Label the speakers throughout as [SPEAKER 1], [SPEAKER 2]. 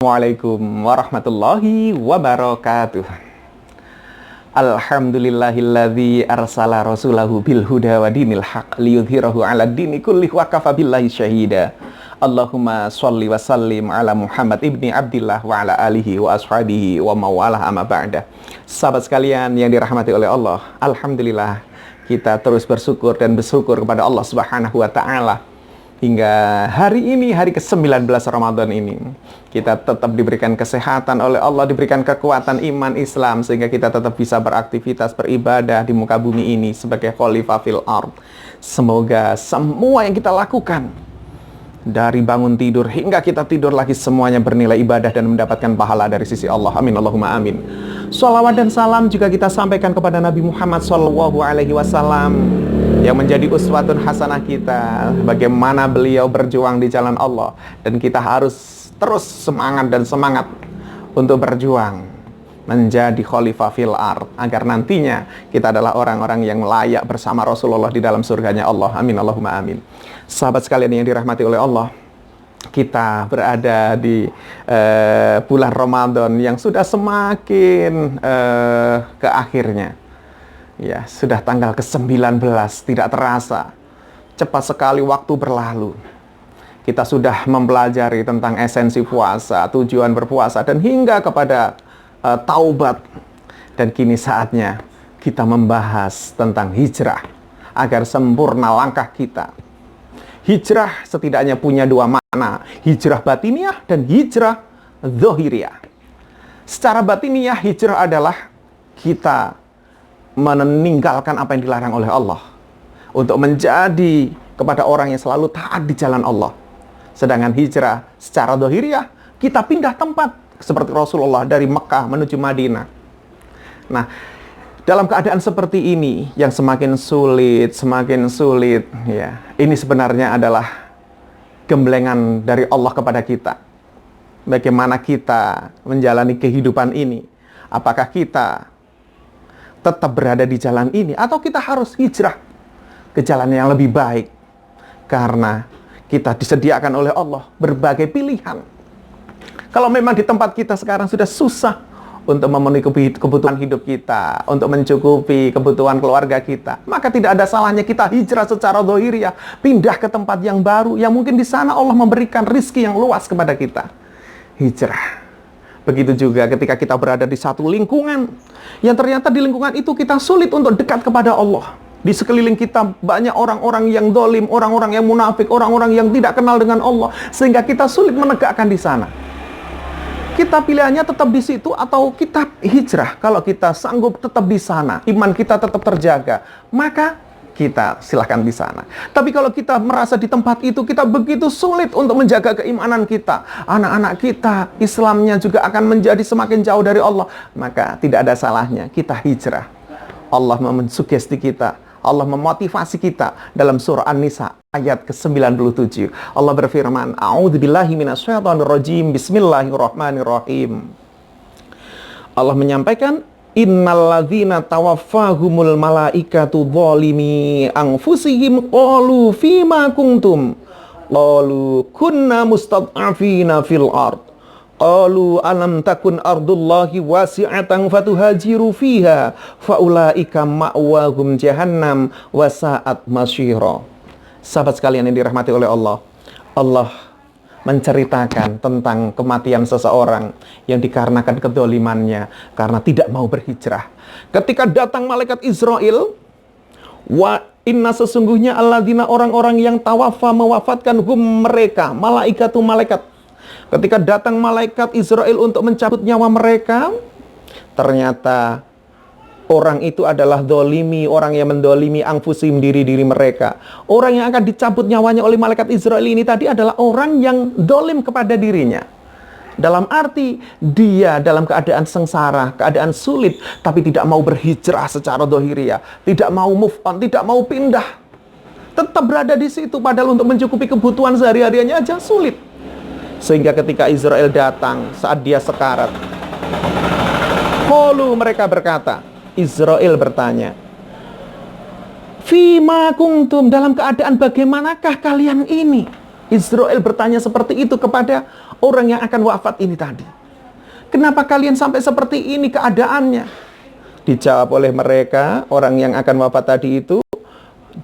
[SPEAKER 1] Assalamualaikum warahmatullahi wabarakatuh. Alhamdulillahilladzi arsala rasulahu bil huda wa dinil haq liyudhhirahu 'ala dini kulli wa kafa billahi syahida. Allahumma shalli wa sallim ala Muhammad ibni Abdillah wa ala alihi wa ashabihi wa mawalah amma ba'da. Sahabat sekalian yang dirahmati oleh Allah, alhamdulillah kita terus bersyukur dan bersyukur kepada Allah Subhanahu wa taala. Hingga hari ini, hari ke-19 Ramadan ini, kita tetap diberikan kesehatan oleh Allah, diberikan kekuatan iman Islam, sehingga kita tetap bisa beraktivitas, beribadah di muka bumi ini sebagai khalifah fil ard. Semoga semua yang kita lakukan, dari bangun tidur hingga kita tidur lagi, semuanya bernilai ibadah dan mendapatkan pahala dari sisi Allah. Amin, Allahumma amin. Shalawat dan salam juga kita sampaikan kepada Nabi Muhammad SAW, yang menjadi uswatun hasanah kita, bagaimana beliau berjuang di jalan Allah. Dan kita harus terus semangat untuk berjuang menjadi khalifah fil ard, agar nantinya kita adalah orang-orang yang layak bersama Rasulullah di dalam surganya Allah. Amin, Allahumma amin. Sahabat sekalian yang dirahmati oleh Allah, kita berada di bulan Ramadan yang sudah semakin ke akhirnya. Ya, sudah tanggal ke-19, tidak terasa. Cepat sekali waktu berlalu. Kita sudah mempelajari tentang esensi puasa, tujuan berpuasa, dan hingga kepada taubat. Dan kini saatnya kita membahas tentang hijrah, agar sempurna langkah kita. Hijrah setidaknya punya dua makna, hijrah batiniah dan hijrah zahiriyah. Secara batiniah, hijrah adalah kita meninggalkan apa yang dilarang oleh Allah untuk menjadi kepada orang yang selalu taat di jalan Allah. Sedangkan hijrah secara zahiriyah, kita pindah tempat seperti Rasulullah dari Mekah menuju Madinah. Nah, dalam keadaan seperti ini yang semakin sulit ya, ini sebenarnya adalah gemblengan dari Allah kepada kita. Bagaimana kita menjalani kehidupan ini? Apakah kita tetap berada di jalan ini, atau kita harus hijrah ke jalan yang lebih baik? Karena kita disediakan oleh Allah berbagai pilihan. Kalau memang di tempat kita sekarang sudah susah untuk memenuhi kebutuhan hidup kita, untuk mencukupi kebutuhan keluarga kita, maka tidak ada salahnya kita hijrah secara zahiriyah, pindah ke tempat yang baru, yang mungkin di sana Allah memberikan rizki yang luas kepada kita. Hijrah. Begitu juga ketika kita berada di satu lingkungan, yang ternyata di lingkungan itu kita sulit untuk dekat kepada Allah. Di sekeliling kita banyak orang-orang yang dolim, orang-orang yang munafik, orang-orang yang tidak kenal dengan Allah, sehingga kita sulit menegakkan di sana. Kita pilihannya tetap di situ atau kita hijrah. Kalau kita sanggup tetap di sana, iman kita tetap terjaga, maka kita silahkan di sana. Tapi kalau kita merasa di tempat itu kita begitu sulit untuk menjaga keimanan kita, anak-anak kita Islamnya juga akan menjadi semakin jauh dari Allah, maka tidak ada salahnya kita hijrah. Allah mensugesti kita, Allah memotivasi kita dalam surah An-Nisa ayat ke-97. Allah berfirman, A'udzubillahi minasyaitonirrajim, Bismillahirrahmanirrahim. Allah menyampaikan, Innalladzina tawaffahumul malaikatu zalimi anfusihim qalu fima kuntum qalu kunna mustad'afina fil ard qalu alam takun ardullahi wasi'atan fatuhajiru fiha faulaika ma'wahum jahannam wa sa'at masyira. Sahabat sekalian yang dirahmati oleh Allah, Allah menceritakan tentang kematian seseorang yang dikarenakan kedolimannya karena tidak mau berhijrah. Ketika datang malaikat Israel, wa inna sesungguhnya alladzina orang-orang yang tawaffa mewafatkan hum mereka, malaikatu malaikat. Ketika datang malaikat Israel untuk mencabut nyawa mereka, ternyata orang itu adalah dolimi, orang yang mendolimi anfusim, diri-diri mereka. Orang yang akan dicabut nyawanya oleh malaikat Israel ini tadi adalah orang yang dolim kepada dirinya. Dalam arti dia dalam keadaan sengsara, keadaan sulit, tapi tidak mau berhijrah secara zahiriyah, tidak mau move on, tidak mau pindah. Tetap berada di situ, padahal untuk mencukupi kebutuhan sehari-hariannya aja sulit. Sehingga ketika Israel datang saat dia sekarat, qalu, mereka berkata, Israel bertanya, Fima kuntum, dalam keadaan bagaimanakah kalian ini? Israel bertanya seperti itu kepada orang yang akan wafat ini tadi? Kenapa kalian sampai seperti ini keadaannya? Dijawab oleh mereka, orang yang akan wafat tadi itu,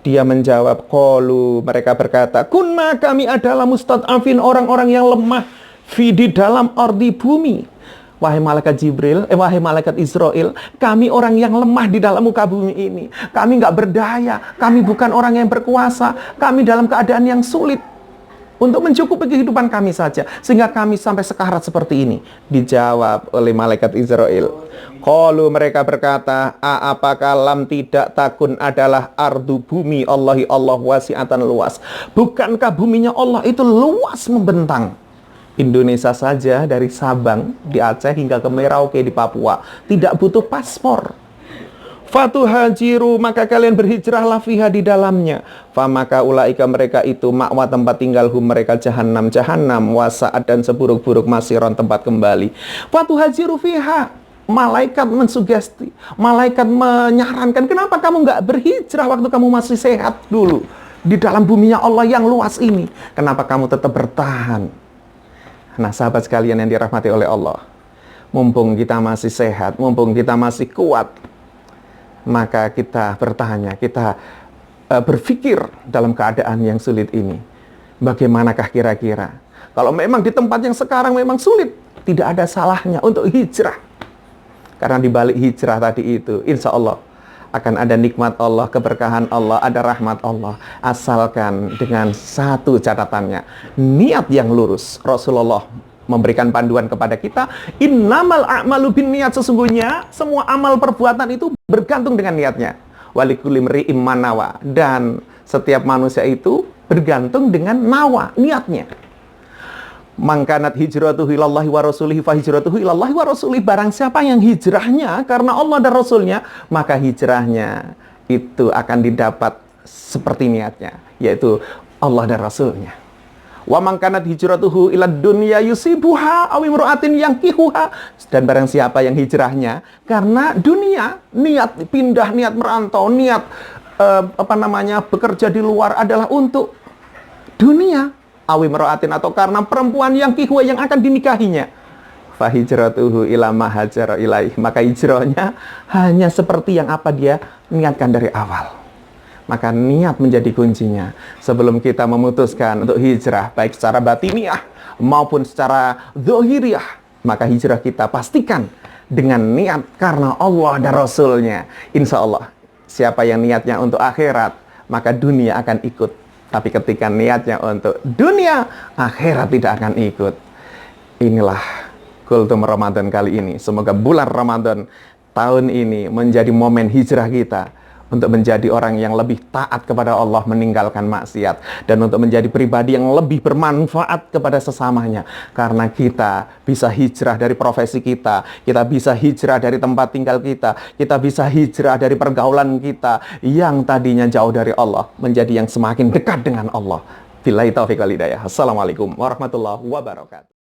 [SPEAKER 1] dia menjawab, qalu, mereka berkata, kunna, kami adalah mustad'afin, orang-orang yang lemah, di dalam ardi bumi. Wahai malaikat Jibril, wahai malaikat Israel, kami orang yang lemah di dalam muka bumi ini. Kami nggak berdaya, kami bukan orang yang berkuasa, kami dalam keadaan yang sulit untuk mencukupi kehidupan kami saja, sehingga kami sampai sekarat seperti ini. Dijawab oleh malaikat Israel, qalu, mereka berkata, apakah lam, tidak takun adalah ardu, bumi Allahi, Allah wasi'atan, luas. Bukankah buminya Allah itu luas membentang? Indonesia saja dari Sabang di Aceh hingga ke Merauke di Papua tidak butuh paspor. Fatuhajiru, maka kalian berhijrahlah fiha di dalamnya. Famaka ulaika, mereka itu ma'wa, tempat tinggalhum mereka, jahannam, wasa'ad, dan seburuk-buruk masiron, tempat kembali. Fatuhajiru fiha, malaikat mensugesti, malaikat menyarankan, kenapa kamu nggak berhijrah waktu kamu masih sehat dulu di dalam buminya Allah yang luas ini? Kenapa kamu tetap bertahan? Nah, sahabat sekalian yang dirahmati oleh Allah, mumpung kita masih sehat, mumpung kita masih kuat, maka kita bertanya, kita berpikir dalam keadaan yang sulit ini, bagaimanakah kira-kira? Kalau memang di tempat yang sekarang memang sulit, tidak ada salahnya untuk hijrah. Karena di balik hijrah tadi itu, insya Allah akan ada nikmat Allah, keberkahan Allah, ada rahmat Allah. Asalkan dengan satu catatannya, niat yang lurus. Rasulullah memberikan panduan kepada kita, innamal a'malu binniyat, sesungguhnya semua amal perbuatan itu bergantung dengan niatnya. Walikulli imri'in ma nawa, dan setiap manusia itu bergantung dengan nawa, niatnya. Mangkanat hijratuhu ilallahi wa rasulihi fa hijratuhu ilallahi wa rasulihi. Barang siapa yang hijrahnya karena Allah dan Rasulnya, maka hijrahnya itu akan didapat seperti niatnya, yaitu Allah dan Rasulnya. Wa mangkanat hijratuhu ilad dunya yusibuha aw imra'atin yankihuha. Dan barang siapa yang hijrahnya karena dunia, niat pindah, niat merantau, niat bekerja di luar adalah untuk dunia, awi meroatin, atau karena perempuan yang kihwa yang akan dinikahinya, fahijratuhu ila ma hajara ilaih, maka hijrahnya hanya seperti yang apa dia niatkan dari awal. Maka niat menjadi kuncinya. Sebelum kita memutuskan untuk hijrah, baik secara batiniah maupun secara zahiriah, maka hijrah kita pastikan dengan niat karena Allah dan Rasulnya. Insya Allah, siapa yang niatnya untuk akhirat, maka dunia akan ikut. Tapi ketika niatnya untuk dunia, akhirat tidak akan ikut. Inilah Kultum Ramadan kali ini. Semoga bulan Ramadan tahun ini menjadi momen hijrah kita untuk menjadi orang yang lebih taat kepada Allah, meninggalkan maksiat, dan untuk menjadi pribadi yang lebih bermanfaat kepada sesamanya. Karena kita bisa hijrah dari profesi kita bisa hijrah dari tempat tinggal kita bisa hijrah dari pergaulan kita yang tadinya jauh dari Allah, menjadi yang semakin dekat dengan Allah. Billahi taufiq wal hidayah. Assalamualaikum warahmatullahi wabarakatuh.